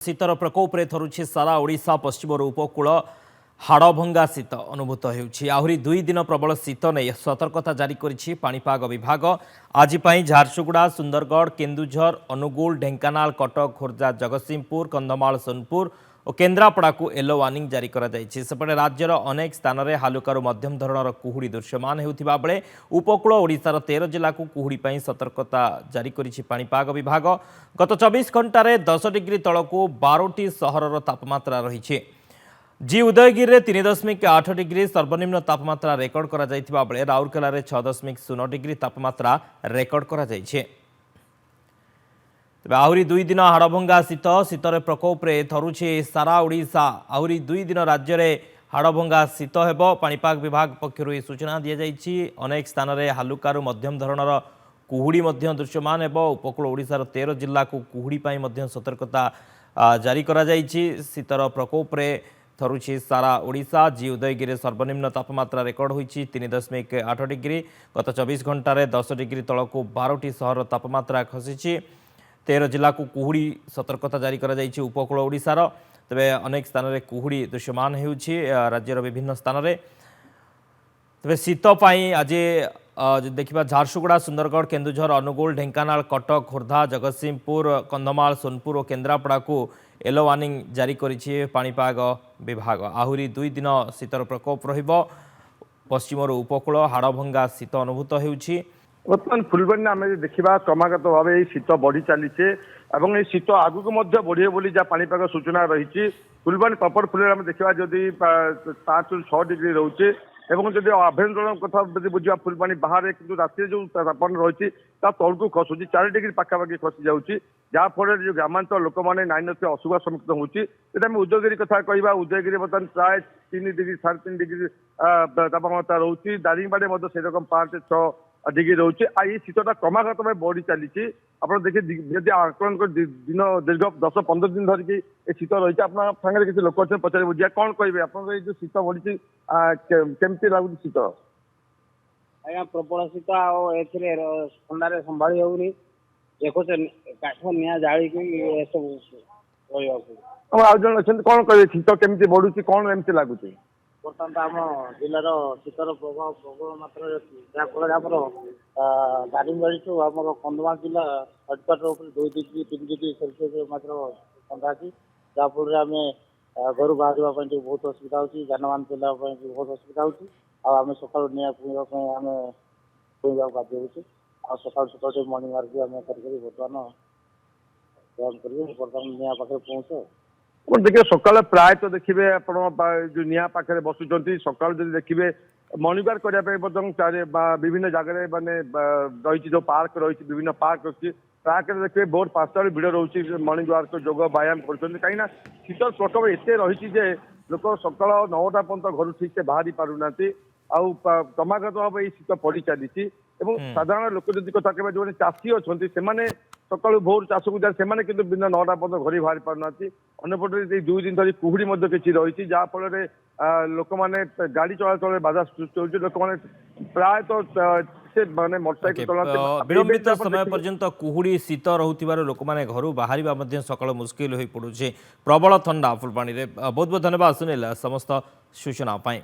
शीतर प्रकोप्रे थरुछि सारा ओडिशा पश्चिम उपकूल हाड़भंगा शीत अनुभूत होउछि। आहुरी 2 दिन प्रबल शीत नहीं सतर्कता जारी करिछि पाणीपाग विभाग। आज झारसुगुड़ा, सुंदरगढ़, केन्दुझर, अनुगुल, ढेंकानाल, कटक, खोर्धा, जगतसिंहपुर, कंधमाल, सोनपुर और केन्द्रापड़ा को येलो वार्निंग जारी सेपटे राज्यर अनेक स्थान में हालुकारु मध्यम धरणर कुहुड़ी दृश्यमान होउथिबा बेले उपकूल ओडिशार 13 जिला को कुहुड़ी सतर्कता जारी करिछि पाणीपाग विभाग। गत 24 घंटे 10 डिग्री तलकू 12टी सहरर तापमात्रा रही। जी उदयगिरी में 3.8 डिग्री सर्वनिम्न तापमात्रा रेकर्ड करा जायथिबा बेले राउरकेला में 6.0 डिग्री तापमात्रा रेकर्ड करा जायछि। तेज आहरी 2 दिन हाड़भंगा शीत शीतर प्रकोप्रे थरुछि सारा ओडिशा। आहरी 2 दिन राज्य में हाड़भंगा शीत हेबो। पाणीपाग विभाग पक्षरु सूचना दी जाइछि। अनेक स्थान में हालुकारु मध्यम धरणर कुहुड़ी दृश्यमान हेबो। उपकूल ओडिशार 13 जिला को कुहुड़ी पई मध्यम सतर्कता जारी करा जाइछि। शीतर प्रकोप्रे थरुछि सारा ओडिशा। जी उदयगिरी सर्वनिम्न तापमात्रा रेकर्ड होइछि 3.8 डिग्री। गत 24 घंटे 10 डिग्री तलकू 12टी सहर तापमात्रा खसिछि। 13 जिला को कुहुड़ी सतर्कता जारी करा जाइछि उपकूल ओडिशार। तेबे अनेक स्थान में कुहुड़ी दृश्यमान होउछि राज्यर विभिन्न स्थान में। तेबे शीत पाई आज देखिबा झारसुगुड़ा, सुंदरगढ़, केन्दुझर, अनुगुल, ढेंकानाल, कटक, खोर्धा, जगतसिंहपुर, कंधमाल, सोनपुर और केन्द्रापड़ा को येलो वार्निंग जारी करिछि पाणीपाग विभाग। आहरी 2 दिन शीतर प्रकोप रहिबो। पश्चिमर उपकूल हाड़भंगा शीत अनुभूत होउछि। बर्तमान फुलबाणी आम देखा क्रमागत भाव शीत बढ़ी चलीचे और शीत आगक बढ़े बोली जहाँ पाणीपाग सूचना रही। फुलबाणी प्रपर फुल देखा जदि 5 ରୁ 6 डिग्री रोचे और जब आभ्यंतरण कथा बुझा फुलबाणी बाहर कि राति जो तापमान रही तलू खसुची 4 डिग्री पाखापाखि खसी जाऊँगी जहाँफल जो ग्रामांचल लोक मैंने नाई नथिबा असुविधा सम्मुखीन होती। उदयगिरी कथा कह उदयगिरी बर्तमान प्राय 3 डिग्री 3.5 डिग्री तापमात्रा रोचे। दारिंगबाड़ी से रकम 5-6 डिग्री रोचे। ये शीतटा क्रमागत भाव बढ़ी चली। आप देखिए आकलन कर दिन दीर्घ 10-15 दिन धरिकी शीत रही। आप किसी लोक अच्छे पचारे बुझा कौन कहे आप जो शीत बढ़ी केमती लगुच शीत? आज्ञा प्रबल शीत ठंडारे संभाली होनी देखुचे काठ निआ जाड़ी सब आउ जन अच्छा कौन कहे शीत केमती बढ़ुची कौन एमती लगुच? बर्तमान तो आम जिलार शीतर प्रभाव प्रबल मात्रा अच्छी जहाँफल आम दारिंगबाड़ी ठू आम कंधमाल जिला हेडक्वार्टर 2 डिग्री 3 डिग्री सेल्सियस मात्र ठंडा अच्छी जहाँफल आम घर बाहर बहुत असुविधा होती। जानवाहन चलने बहुत असुविधा होती। आम सकाल निआ पुईवाई आम पुईवा बाध्य होती। सकाल सकाल मर्णिंग वार्क भी आम कर बर्तमान बर्तमान निआ पाखे पहुँच देखिए सकाल प्राय तो देखिए आप जो निआ पाखे बसुंच सकाल जो देखिए मर्णिंग वार्क करने विभिन्न जगह मानने रही जो पार्क रही विभिन्न पार्क अच्छी पार्क देखिए भोर 5टा भिड़ रोचे मर्णिंग वार्क योग व्यायाम कर कहीं शीत प्रकोप एत रही लोक सकाल 9टा पर्यटन घर ठीक से बाहरी पारना क्रमागत भाव ये शीत पड़ी चली। साधारण लोक जब कथा कह जो चाषी अच्छा से सकाल भोर चाष को जाए से दिन 9टा पर्यटन घर बाहरी पारना। अंपटे 2 दिन धरी कुहुड़ी किसी रही जहाँफल लोक मैंने गाड़ी चलाचल बाधा सृष्टि हो लोक मैंने प्राय तो से माने मोटरसाइकेल विलंबित समय पर्यंत कुहुड़ी शीत रोकबार लोक मैंने घर बाहर सकाल मुस्किल हो पड़ुचे। प्रबल ठंडा फुलबाणी में। बहुत बहुत धन्यवाद सुनील समस्त सूचना।